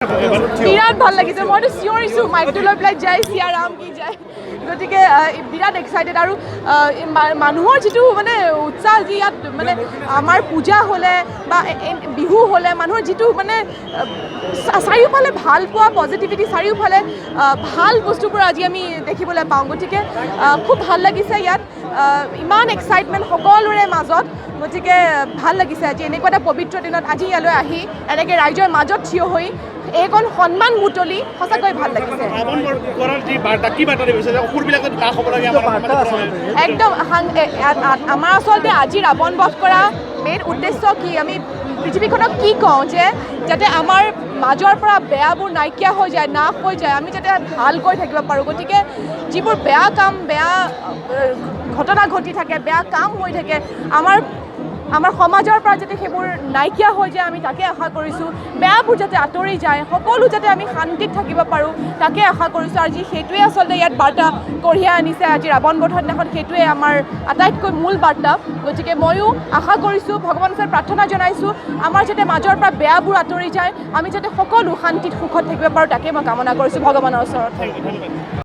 বিৰাট ভাল লাগিছে মইতো চিঞৰিছোঁ মাইকটো লৈ পেলাই জয় সিয়া ৰাম কি জয় গতিকে বিৰাট এক্সাইটেড আৰু মানুহৰ যিটো মানে উৎসাহ যি ইয়াত মানে আমাৰ পূজা হ'লে বা বিহু হ'লে মানুহৰ যিটো মানে চাৰিওফালে ভাল পোৱা পজিটিভিটি চাৰিওফালে ভাল বস্তুবোৰ আজি আমি দেখিবলৈ পাওঁ গতিকে খুব ভাল লাগিছে ইয়াত ইমান এক্সাইটমেণ্ট সকলোৰে মাজত গতিকে ভাল লাগিছে আজি এনেকুৱা এটা পবিত্ৰ দিনত আজি ইয়ালৈ আহি এনেকৈ ৰাইজৰ মাজত থিয় হৈ এইকণ সন্মান বুটলি সঁচাকৈ ভাল লাগিছে একদম আমাৰ আচলতে আজি ৰাৱণ বধ কৰা মেইন উদ্দেশ্য কি আমি পৃথিৱীখনক কি কওঁ যে যাতে আমাৰ মাজৰ পৰা বেয়াবোৰ নাইকিয়া হৈ যায় নাশ হৈ যায় আমি যাতে ভালকৈ থাকিব পাৰোঁ গতিকে যিবোৰ বেয়া কাম বেয়া ঘটনা ঘটি থাকে বেয়া কাম হৈ থাকে আমাৰ সমাজৰ পৰা যাতে সেইবোৰ নাইকিয়া হৈ যায় আমি তাকে আশা কৰিছোঁ বেয়াবোৰ যাতে আঁতৰি যায় সকলো যাতে আমি শান্তিত থাকিব পাৰোঁ তাকে আশা কৰিছোঁ আজি সেইটোৱে আচলতে ইয়াত বাৰ্তা কঢ়িয়াই আনিছে আজি ৰাৱণ বধৰ দিনাখন সেইটোৱে আমাৰ আটাইতকৈ মূল বাৰ্তা গতিকে ময়ো আশা কৰিছোঁ ভগৱানৰ ওচৰত প্ৰাৰ্থনা জনাইছোঁ আমাৰ যাতে মাজৰ পৰা বেয়াবোৰ আঁতৰি যায় আমি যাতে সকলো শান্তিত সুখত থাকিব পাৰোঁ তাকে মই কামনা কৰিছোঁ ভগৱানৰ ওচৰত